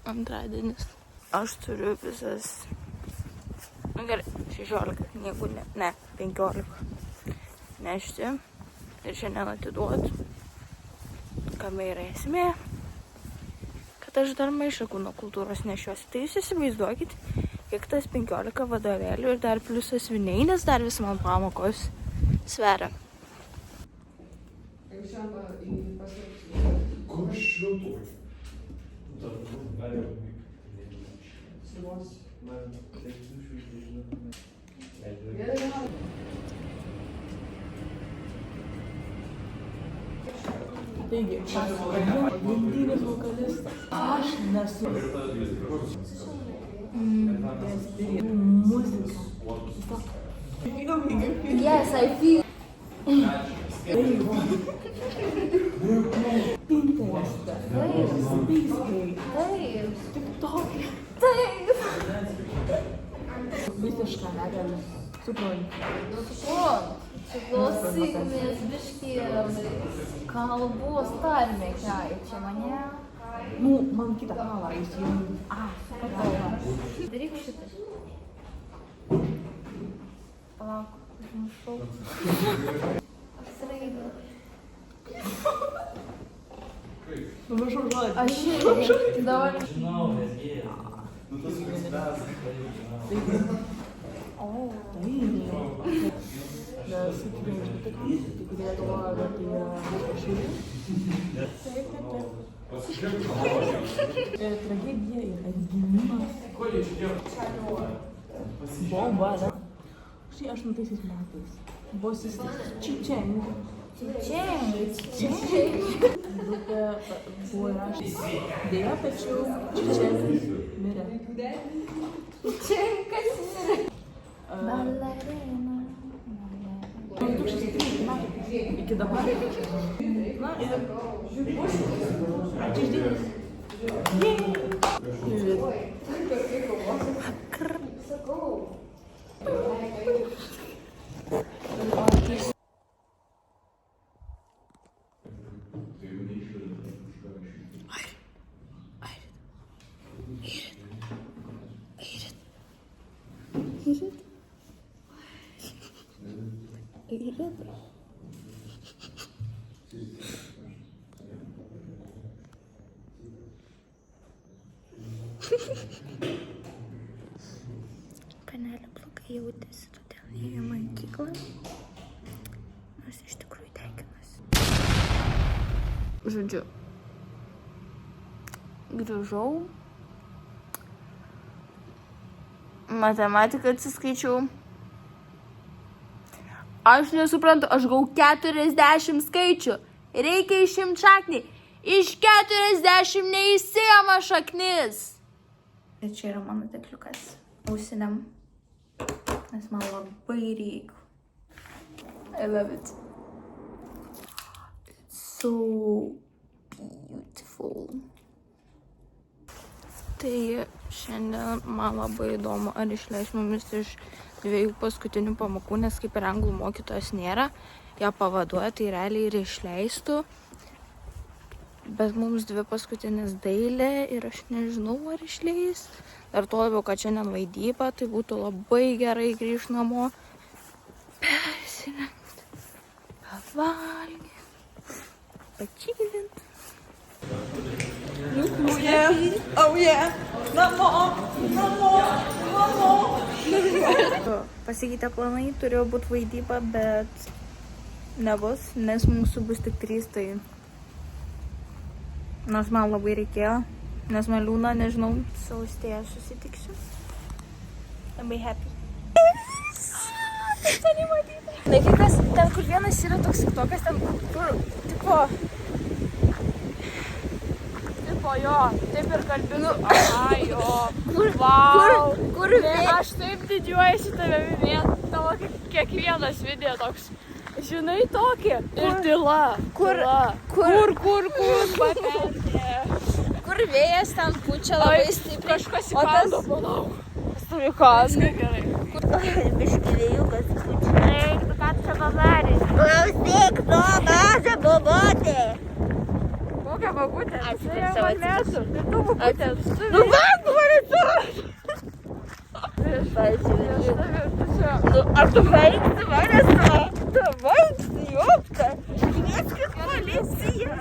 Antradienis. Aš turiu visas, gerai, 16 knygų, ne, 15 nešti ir šiandien atiduot. Kame yra esmė, kad aš dar maišą kūno kultūros nešiuosi. Tai jūs įsivaizduokit, kiek tas 15 vadovėlių ir dar pliusas viniai, nes dar vis man pamokos sveria. Kur aš šviltuoju? Taigi, pagrindinis vokalistas. Aš nesu. Muzika. Yes, I feel. Pinterest'e. Space'ai. Taip. TikTok'e. Taip. Visišką negaliu. Suprantu. Klausykimės biškį kalbos tarmė keičia mane. Nu, man kitą kalą įsijungi. Supratau. Daryk šitą. Palauk, užmušau. Apsiraidu. Nuvažau žodį. Aš irgi. Dabar. O. Nes tik kurie galvoja, kad tai yra kažkaip. Tragedija yra gimimas. Bomba, ne? Štai 8 metais. Bosistas Čičeng. Grupė buvo įrašęs. Deja, tačiau Čičeng mirė. Čičeng kas mirė? Balerina. 2013 metų. Iki dabar. Na ir... Ačiū išdėlis. Sakau. Panelė blogai jautėsi, todėl ėjo į mokyklą. Nors iš tikrųjų tenkinasi. Žodžiu, grįžau. Matematiką atsiskaičiau. Aš nesuprantu, aš gau 40 skaičių. Reikia išimt šaknį. Iš 40 neįsijama šaknis. Ir čia yra mano tekliukas. Ausiniam. Nes man labai reikia. I love it. It's so beautiful. Tai šiandien man labai įdomu, ar išleis mumis iš 2 paskutinių pamokų, nes kaip ir anglų mokytojos nėra, ją pavaduoja, tai realiai ir išleistų. Bet mums 2 paskutinės dailė ir aš nežinau, ar išleis. Dar tuo labiau, kad šiandien vaidyba, tai būtų labai gerai grįžti namo. Persirengti, pavalgyti, pačilint. Oh yeah, namo. Pasikeitė planai, turėjo būti vaidyba, bet nebus, nes mūsų bus tik 3, tai nors man labai reikėjo, nes man liūna, nežinau, su Austėja susitiksiu. Labai happy. Tai nematyti. Laikikas, ten kur vienas yra toks tiktokas, ten kur, tipo jo, taip ir kalbinu. Aha, jo. Kur aš taip didžiuojasi tavimi, vien tavo kiekvienas video toks. Žinai tokį? Ir tyla. Kur, papelkė. Kur vėjas ten pučia labai stipriai. Kažkas įkando, palauk. Kas turi kaską? Gerai. Biški vėjukas pučia. Eik, tu ką čia padarys? Klausyk, to gazą bobotė. Kokią bobutė. Aš prie savo atsiprašau. Nu, man, varėtų! Ar tu veiksi manęs? Tu veiksi, jopta. Neskis policija.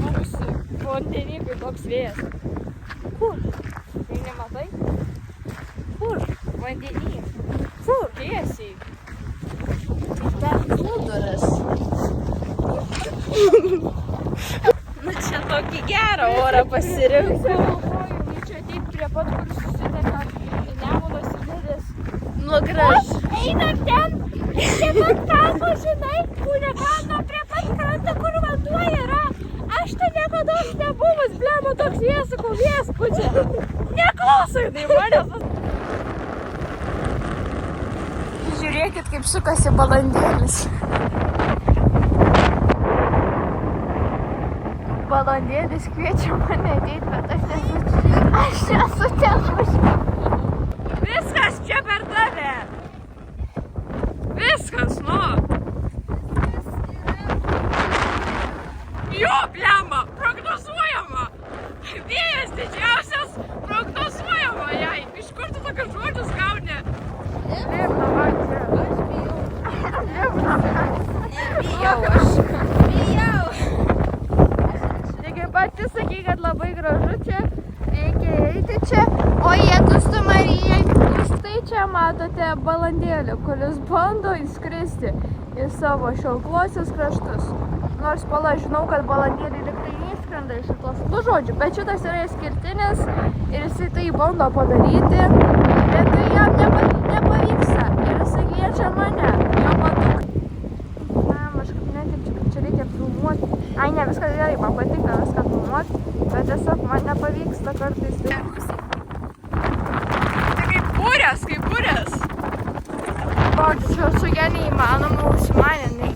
Mūsų vandenykai toks vėjas. Kur? Tai nematai? Kur? Vandenį. Kur? Tiesiai. Ten plūduras. Nu čia tokį gerą orą pasirinkau. Čia ateit prie pat, kur susiteka Nemunas ir Neris. Nu, graž. Einam ten, prie pat kalno, žinai, kūrė kalno prie pat krantą, kur vanduo yra. Aš ten niekada nebuvus, blemo toks viesukų viespučia. Neklausai, tai manęs. Žiūrėkit, kaip sukasi balandėlis. Balandėlis kviečia mane ateit, bet aš nesu ten važiuoju. Viskas čia per tave. Viskas, nu. Jo, blema, prognozuojama. Vėjas didžiausias, prognozuojama jai. Iš kur tu tokius žodžius gauni? Nebijau aš. Bijau. Taigi pati sakai, kad labai gražu čia, reikia eiti čia. O Jėzus tu Marijai, jūs tai čia matote balandėlį, kuris bando įskristi į savo šiltuosius kraštus. Nors pala, žinau, kad balandėlį liktai neįskrenda iš šitos. Nu žodžiu, bet šitas yra išskirtinis ir jisai tai bando padaryti, bet tai jam nepavyksta. Ir jisai kviečia mane, jo matau. Aš kaip netikčiu, kad čia reikia filmuoti. Ai, ne, viskas gerai, man patinka viską filmuoti, bet tiesiog man nepavyksta kartais. Tai kaip burės. Čia su ja neįmanoma užsimaninai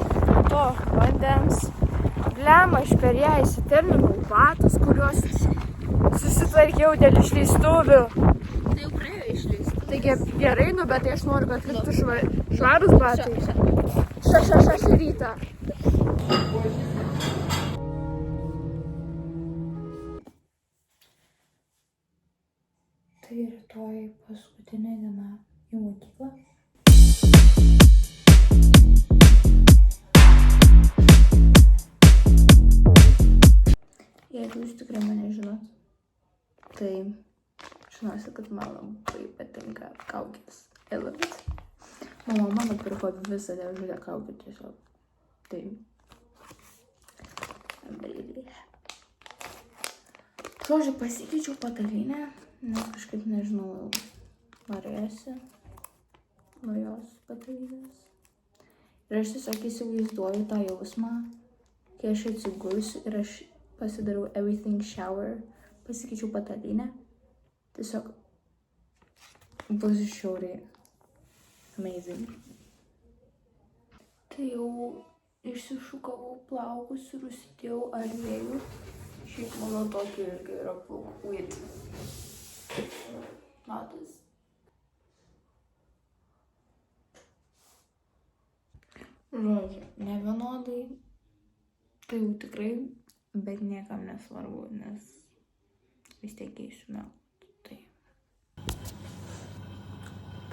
to vandens. Blema, aš per ją įsiterminau batus, kuriuos susitvarkiau dėl išleistuvių. Tai jau praėjo išleisti. Taigi gerai, nu, bet aš noriu, kad liktų švarus batai. Šį rytą. Tai rytoj paskutinė diena į mokyklą. Jeigu jūs tikrai mane žinot, tai žinosi, kad man labai patinka kaukės. Element. Mama mano pirko visą dėžutę kaukių tiesiog. Tai. Žodžiu, pasikeičiau patalynę, nes kažkaip nežinau, norėjusi nuo jos patalynės. Ir aš tiesiog įsivaizduoju tą jausmą, kai aš atsigulsiu ir aš pasidarau everything shower, pasikeičiau patalynę. Tiesiog bus žiauriai amazing. Tai jau išsišukavau plaukus ir užsidėjau aliejų. Šiaip mano tokie irgi yra plaukų. Matas. Žodžiu, ne vienodai. Tai jau tikrai, bet niekam nesvarbu, nes vis tiek keisime. Tai.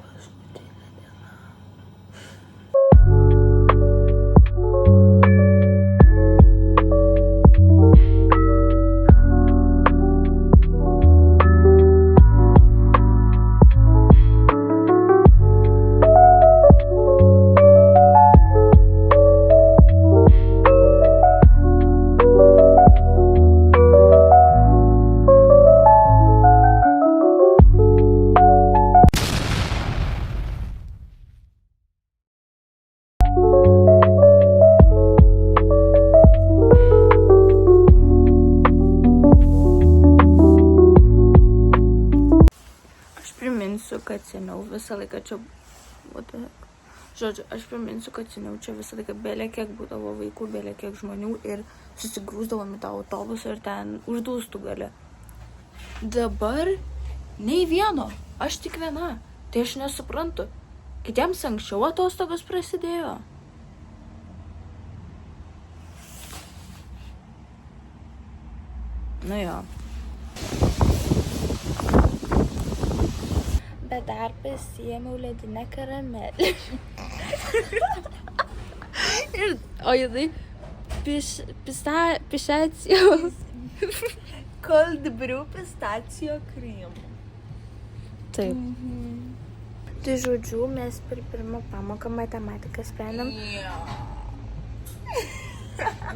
Paskutinė diena. Kad seniau visą laiką čia, žodžiu, aš priminsiu, kad seniau čia visą laiką belė kiek būdavo vaikų, belė kiek žmonių ir susigrūsdavom į tą autobusą ir ten uždūstų gali. Dabar nei vieno, aš tik viena, tai aš nesuprantu. Kitiems anksčiau atostogos prasidėjo. Nu jo. Bet dar pasiėmiau ledinę karamelę. O jinai pistacijos. Cold brew pistacijo cream. Taip. Tai žodžiu, mes per pirmą pamoką matematiką sprendėm.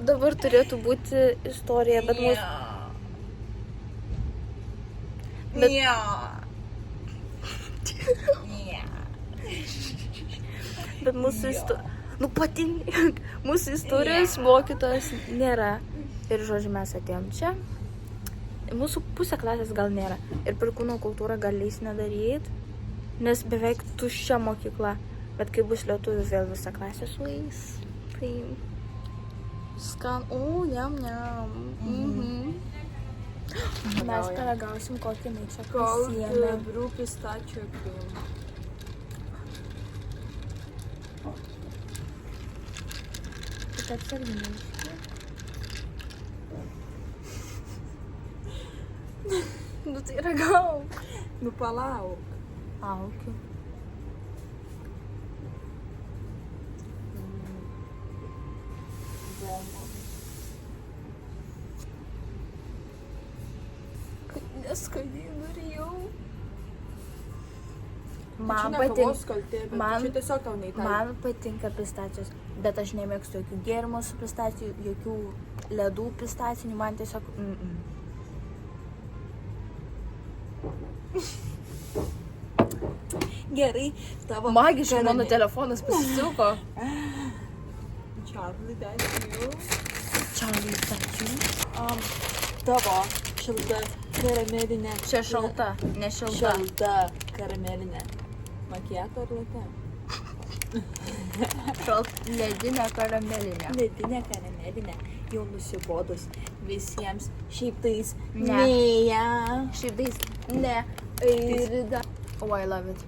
Dabar turėtų būti istorija, bet mūsų... Bet mūsų istorija... Nu patinka. Mūsų istorijos mokytojas nėra. Ir žodžiu, mes atėjom čia. Mūsų pusė klasės gal nėra. Ir per kūno kultūrą gal leis nedaryt. Nes beveik tuščia mokykla. Bet kai bus lietuvių, vėl visa klasė sueis. Tai... Skan... O, jam. Mes paragausim kokį čia pasiėmė. Cold brew pistacijo cream. Tai atsarginiai. Nu tai ragauk. Nu palauk. Aukiu. Neskaniai norėjau. Man tiesiog tau neįtai. Man patinka pistacijos, bet aš nemėgstu jokių gėrimų su pistacijų, jokių ledų pistacinių, man tiesiog... Gerai, tavo... Magiškai mano telefonas pasisuko. Charlie, that's you. Charlie, that's you. Tavo šilta karamelinė. Čia šalta, ne šilta. Šilta karamelinė. Makiato ar latte? Ledinė karamelinė. Ledinė karamelinė. Jau nusibodus visiems šiaip tais Ne. neja. Šiaip tais ne. Airida. Oh, I love it.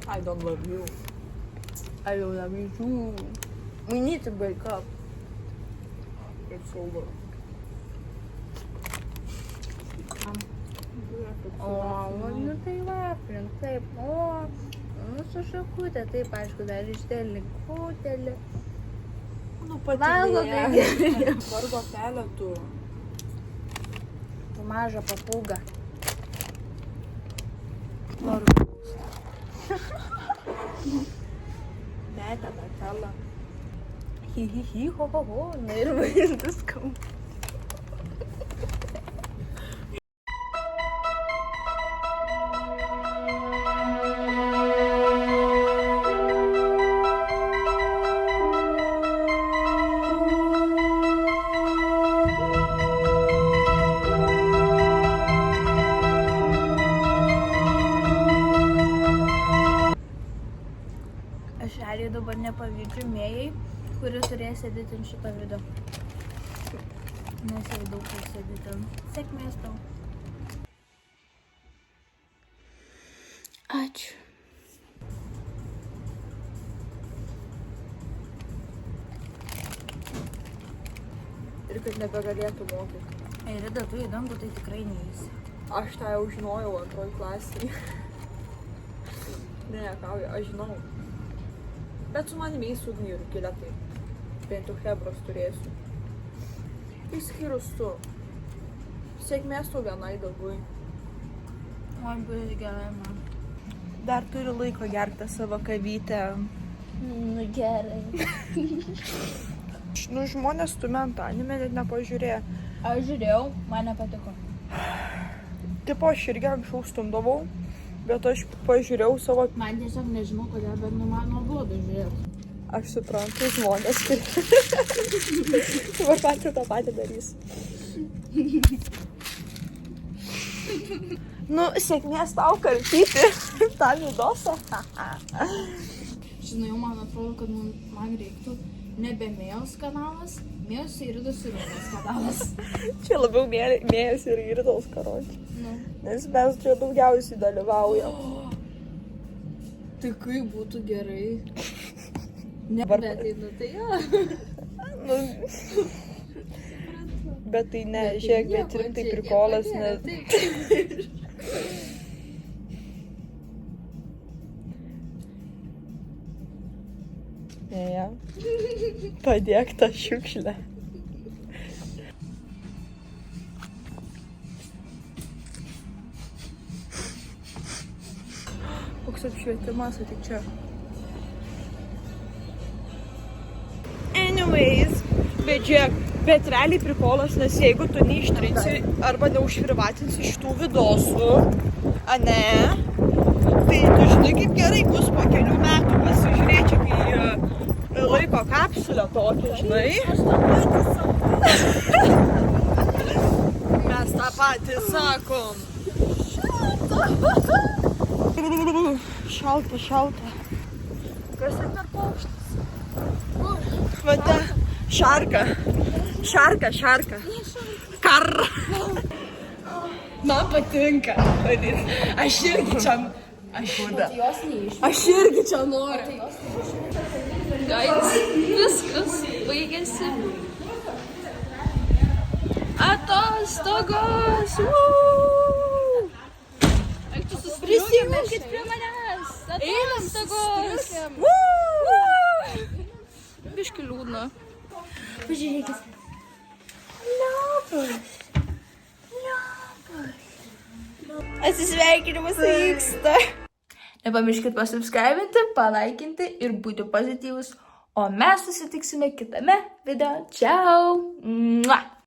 I don't love you. I love you too. We need to break up. It's over. O, nu tai va, aplink taip. O, nu su šakutė, taip, aišku, dar išdėlį kutelį. Nu Valgo patilėje. Vargo kelio tu. Tu mažą papūgą. Metė tą kelą. Hi, ho, ho, na ir vaizdas skamba. Aš realiai dabar nepavydžiu Mėjai, kuri turės sėdėti ant šito video. Nes jau daug kas sėdi ten. Sėkmės tau. Ačiū. Ir kad nebegalėtų mokyti. Airida, tu į dangų tai tikrai neįsi. Aš tą jau žinojau antroj klasiai. Ne, kauja, aš žinau. Bet su manimi įsūdnį ir kilę tai. Bent jau hebros turėsiu. Išskyrus tu. Sėkmės tu vienai dagui. Man bus gerai, man. Dar turi laiko gerti savo kavytę. Nu gerai. Nu, žmonės stumenta, anime net nepažiūrėjo. Aš žiūrėjau, man nepatiko. Tipo, aš irgi anksčiau stumdavau, bet aš pažiūrėjau savo... Man tiesiog nežinau kodėl, bet nu man nuobodu žiūrėti. Aš suprantu žmonės, tai... Dabar patį tą patį darys. Nu, sėkmės tau karpyti tą midosą. Žinai, man atrodo, kad man reiktų nebe Mėjos kanalas, Mėjos Airidos ir Irmos kanalas. Čia labiau Mėjos ir Airidos karočiai. Nu. Nes mes čia daugiausiai dalyvaujam. Tai kaip būtų gerai. Ne, Dabar- bet tai, nu tai jo. Nu, Bet tai ne, žiūrėk, bet rimtai prikolas, nes... Ne, padėk tą šiukšlę. Koks apšvietimas, tik čia. Anyways, bet žiūrėk, bet realiai prikolas, nes jeigu tu neištrinsi arba neužprivatinsi šitų vidosų, ane, tai tu žinai, kaip gerai bus po kelių metų pasižiūrėti, kai laiko kapsulę tokią, žinai. Mes tą patį sakom. Šalta, šalta. Kas tai per paukštis? Vada, šarka. Šarka, šarka. Karra. Man patinka. Aš irgi čia... Aš irgi čia noriu. Guys, viskas baigėsi. Atostogos! Prisiminkit prie manęs! Atostogos! Biški liūdna. Pažiūrėkit. Liapas. Atsisveikinimas vyksta. Nepamirškit pasubscribinti, palaikinti ir būti pozityvus. O mes susitiksime kitame video. Ciao! Mua!